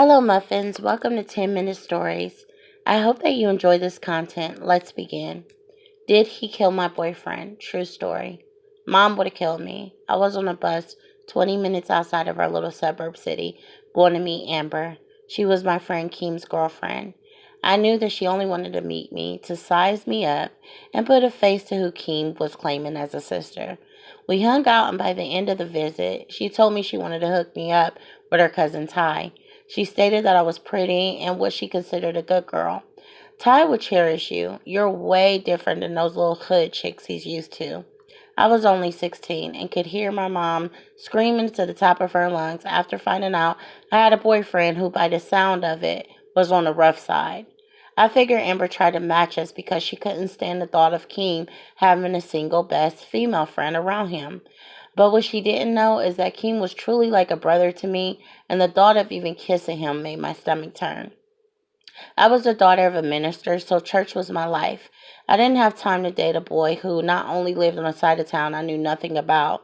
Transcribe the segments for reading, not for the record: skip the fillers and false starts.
Hello, Muffins. Welcome to 10 Minute Stories. I hope that you enjoy this content. Let's begin. Did he kill my boyfriend? True story. Mom would have killed me. I was on a bus 20 minutes outside of our little suburb city going to meet Amber. She was my friend Keem's girlfriend. I knew that she only wanted to meet me to size me up and put a face to who Keem was claiming as a sister. We hung out, and by the end of the visit, she told me she wanted to hook me up with her cousin Ty. She stated that I was pretty and what she considered a good girl. Ty would cherish you. You're way different than those little hood chicks he's used to. I was only 16 and could hear my mom screaming to the top of her lungs after finding out I had a boyfriend who, by the sound of it, was on the rough side. I figured Amber tried to match us because she couldn't stand the thought of Keem having a single best female friend around him. But what she didn't know is that Keem was truly like a brother to me, and the thought of even kissing him made my stomach turn. I was the daughter of a minister, so church was my life. I didn't have time to date a boy who not only lived on a side of town I knew nothing about,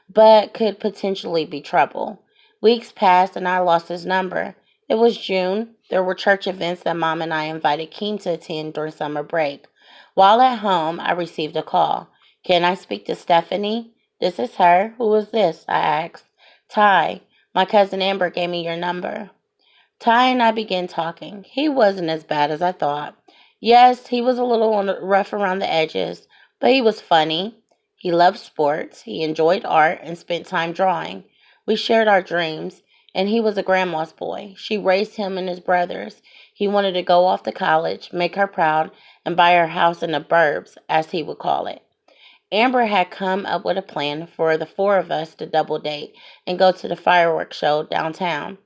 but could potentially be trouble. Weeks passed and I lost his number. It was June. There were church events that Mom and I invited Keem to attend during summer break. While at home, I received a call. Can I speak to Stephanie? This is her. Who is this? I asked. Ty. My cousin Amber gave me your number. Ty and I began talking. He wasn't as bad as I thought. Yes, he was a little rough around the edges, but he was funny. He loved sports, he enjoyed art, and spent time drawing. We shared our dreams, and he was a grandma's boy. She raised him and his brothers. He wanted to go off to college, make her proud, and buy her house in the burbs, as he would call it. Amber had come up with a plan for the four of us to double date and go to the fireworks show downtown.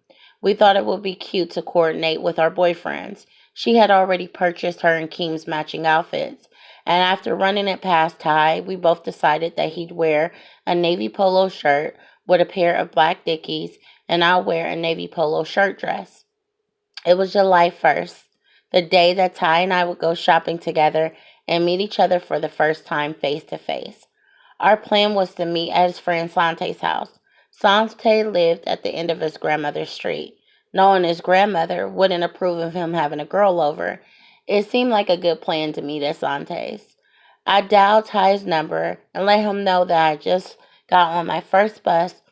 We thought it would be cute to coordinate with our boyfriends. She had already purchased her and Keem's matching outfits, and after running it past Ty, we both decided that he'd wear a navy polo shirt with a pair of black Dickies, and I'll wear a navy polo shirt dress. It was July 1st, the day that Ty and I would go shopping together and meet each other for the first time face to face. Our plan was to meet at his friend Sante's house. Sante lived at the end of his grandmother's street. Knowing his grandmother wouldn't approve of him having a girl over, it seemed like a good plan to meet at Sante's. I dialed Ty's number and let him know that I just got on my first bus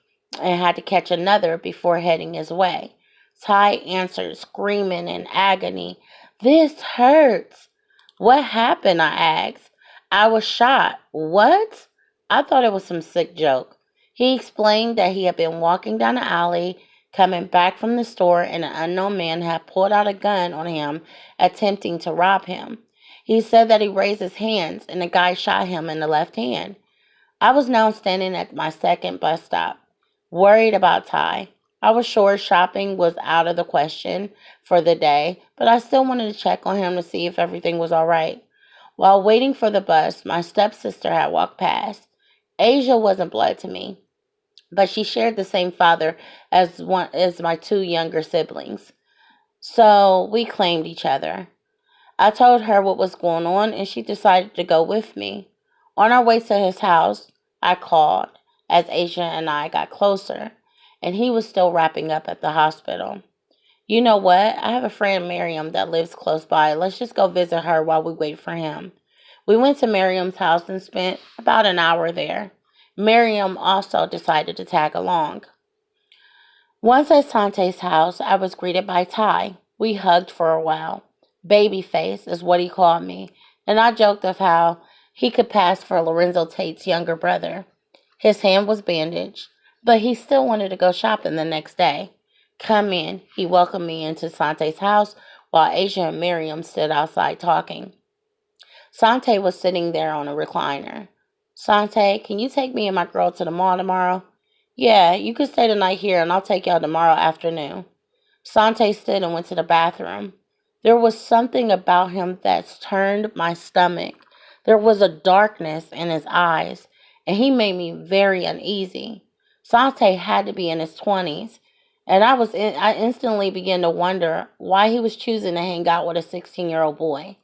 and had to catch another before heading his way. Ty answered, screaming in agony, "This hurts." What happened? I asked. I was shot. What? I thought it was some sick joke. He explained that he had been walking down the alley, coming back from the store, and an unknown man had pulled out a gun on him, attempting to rob him. He said that he raised his hands, and the guy shot him in the left hand. I was now standing at my second bus stop, worried about Ty. I was sure shopping was out of the question for the day, but I still wanted to check on him to see if everything was all right. While waiting for the bus, my stepsister had walked past. Asia wasn't blood to me, but she shared the same father as my two younger siblings. So we claimed each other. I told her what was going on and she decided to go with me. On our way to his house, I called as Asia and I got closer, and he was still wrapping up at the hospital. You know what? I have a friend, Miriam, that lives close by. Let's just go visit her while we wait for him. We went to Miriam's house and spent about an hour there. Miriam also decided to tag along. Once at Sante's house, I was greeted by Ty. We hugged for a while. Babyface is what he called me, and I joked of how he could pass for Lorenzo Tate's younger brother. His hand was bandaged, but he still wanted to go shopping the next day. Come in. He welcomed me into Sante's house while Asia and Miriam stood outside talking. Sante was sitting there on a recliner. Sante, can you take me and my girl to the mall tomorrow? Yeah, you can stay the night here and I'll take y'all tomorrow afternoon. Sante stood and went to the bathroom. There was something about him that turned my stomach. There was a darkness in his eyes, and he made me very uneasy. Sante had to be in his 20s, and I instantly began to wonder why he was choosing to hang out with a 16-year-old boy.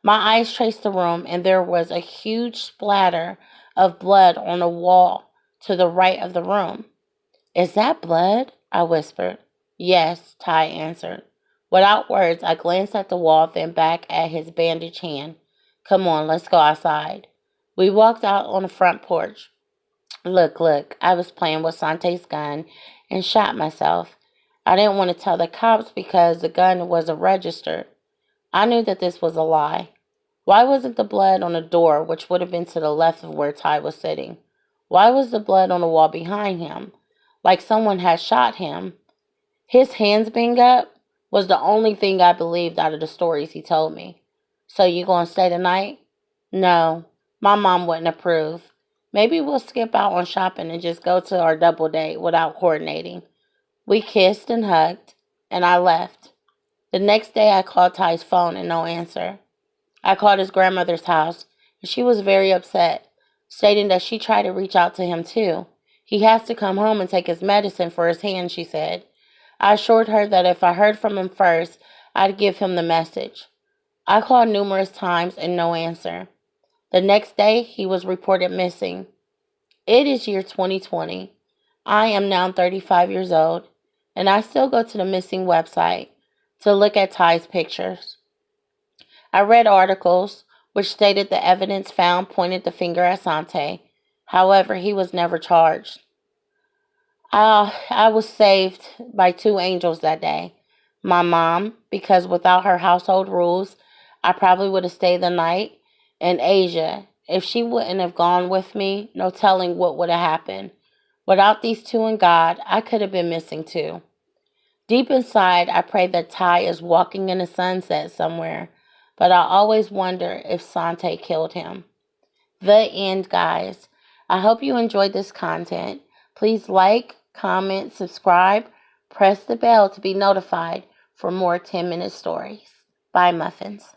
My eyes traced the room, and there was a huge splatter of blood on the wall to the right of the room. Is that blood? I whispered. Yes, Ty answered. Without words, I glanced at the wall, then back at his bandaged hand. Come on, let's go outside. We walked out on the front porch. Look, I was playing with Sante's gun and shot myself. I didn't want to tell the cops because the gun wasn't registered. I knew that this was a lie. Why wasn't the blood on the door, which would have been to the left of where Ty was sitting? Why was the blood on the wall behind him? Like someone had shot him. His hands being up was the only thing I believed out of the stories he told me. So you gonna stay tonight? No, my mom wouldn't approve. Maybe we'll skip out on shopping and just go to our double date without coordinating. We kissed and hugged, and I left. The next day I called Ty's phone and no answer. I called his grandmother's house, and she was very upset, stating that she tried to reach out to him too. He has to come home and take his medicine for his hand, she said. I assured her that if I heard from him first, I'd give him the message. I called numerous times and no answer. The next day, he was reported missing. It is year 2020. I am now 35 years old, and I still go to the missing website to look at Ty's pictures. I read articles which stated the evidence found pointed the finger at Sante. However, he was never charged. I was saved by two angels that day. My mom, because without her household rules, I probably would have stayed the night. And Asia, if she wouldn't have gone with me, no telling what would have happened. Without these two and God, I could have been missing too. Deep inside, I pray that Ty is walking in the sunset somewhere, but I always wonder if Sante killed him. The end, guys. I hope you enjoyed this content. Please like, comment, subscribe, press the bell to be notified for more 10-minute stories. Bye, Muffins.